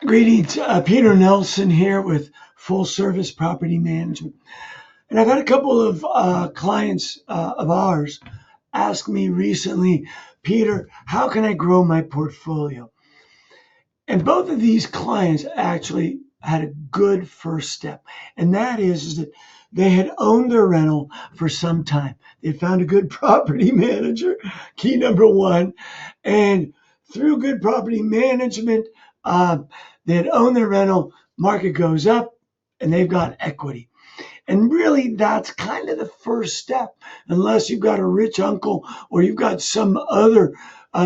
Greetings, Peter Nelson here with Full Service Property Management. And I've had a couple of clients of ours ask me recently, Peter, how can I grow my portfolio? And both of these clients actually had a good first step. And that is that they had owned their rental for some time. They found a good property manager, key number one. And through good property management, uh, they had owned their rental, market goes up, and they've got equity. And really, that's kind of the first step, unless you've got a rich uncle or you've got some other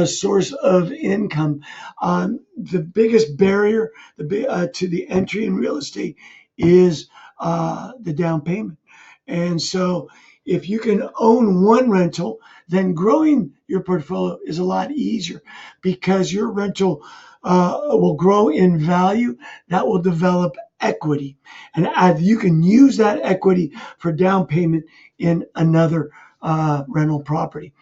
source of income. The biggest barrier to the entry in real estate is the down payment. And so, if you can own one rental, then growing your portfolio is a lot easier because your rental will grow in value. That will develop equity, and you can use that equity for down payment in another rental property.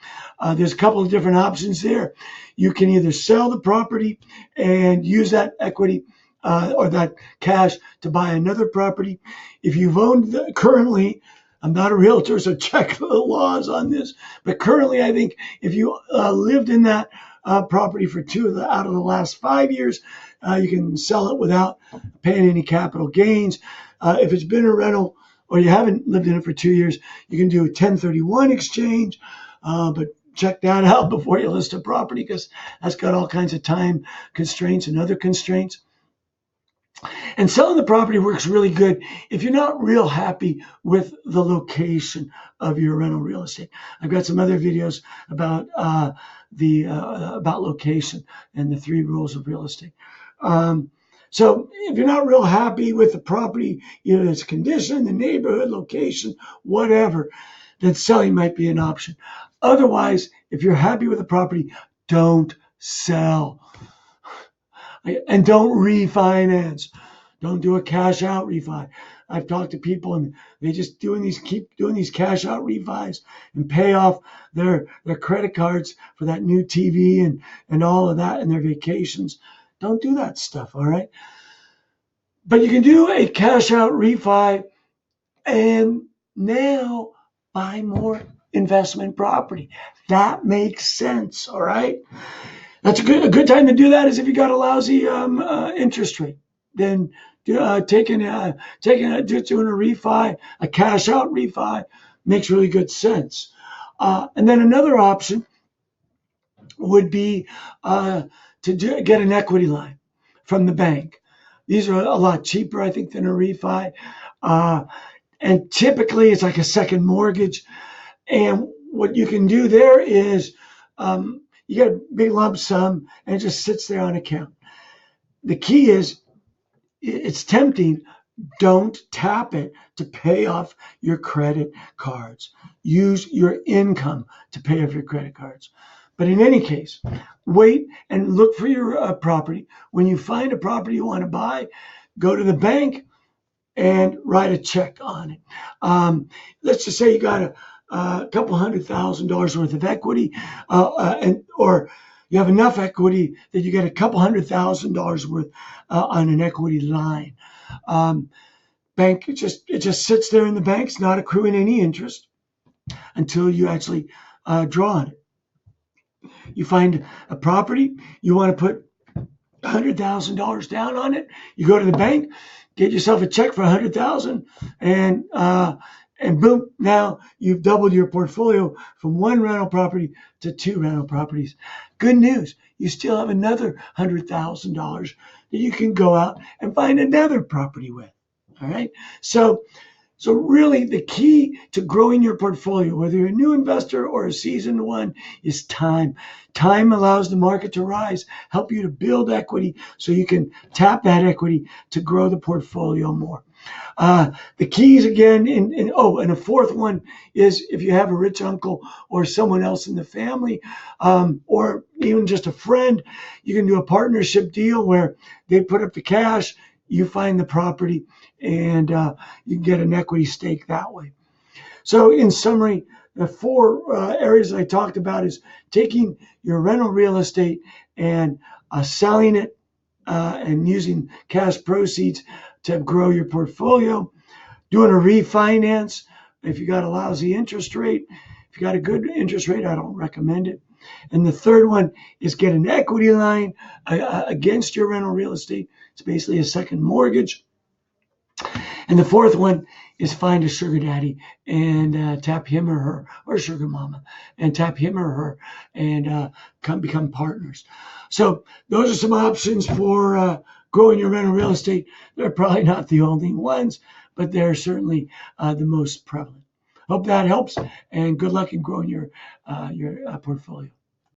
There's a couple of different options there. You can either sell the property and use that equity or that cash to buy another property. If you've owned currently, I'm not a realtor, so check the laws on this. But currently, I think if you lived in that property for out of the last 5 years, you can sell it without paying any capital gains. If it's been a rental or you haven't lived in it for 2 years, you can do a 1031 exchange. But check that out before you list a property because that's got all kinds of time constraints and other constraints. And selling the property works really good if you're not real happy with the location of your rental real estate. I've got some other videos about about location and the 3 rules of real estate. So if you're not real happy with the property, either its condition, the neighborhood, location, whatever, then selling might be an option. Otherwise, if you're happy with the property, don't sell. And don't refinance. Don't do a cash out refi. I've talked to people and they just keep doing these cash out refis and pay off their credit cards for that new TV and all of that and their vacations. Don't do that stuff, all right? But you can do a cash out refi and now buy more investment property. That makes sense, all right? That's a good time to do that is if you got a lousy interest rate. Then doing a refi, a cash out refi, makes really good sense. And then another option would be get an equity line from the bank. These are a lot cheaper, I think, than a refi. And typically it's like a second mortgage. And what you can do there is you get a big lump sum and it just sits there on account. The key is it's tempting. Don't tap it to pay off your credit cards. Use your income to pay off your credit cards. But in any case, wait and look for your property. When you find a property you want to buy, go to the bank and write a check on it. Let's just say you got a couple $100,000 worth of equity, or you have enough equity that you get a couple $100,000 worth on an equity line. Bank, it just sits there in the bank. It's not accruing any interest until you actually draw on it. You find a property, you want to put $100,000 down on it. You go to the bank, get yourself a check for $100,000, and boom, now you've doubled your portfolio from 1 rental property to 2 rental properties. Good news, you still have another $100,000 that you can go out and find another property with. All right. So really the key to growing your portfolio, whether you're a new investor or a seasoned one, is time. Time allows the market to rise, help you to build equity so you can tap that equity to grow the portfolio more. The keys again, and a fourth one is if you have a rich uncle or someone else in the family, or even just a friend, you can do a partnership deal where they put up the cash, you find the property, and you can get an equity stake that way. So in summary, the 4 areas that I talked about is taking your rental real estate and selling it and using cash proceeds to grow your portfolio. Doing a refinance if you got a lousy interest rate. If you got a good interest rate, I don't recommend it. And the third one is get an equity line against your rental real estate. It's basically a second mortgage. And the fourth one is find a sugar daddy and tap him or her, or sugar mama, and tap him or her and become partners. So those are some options for growing your rental real estate. They're probably not the only ones, but they're certainly the most prevalent. Hope that helps, and good luck in growing your portfolio.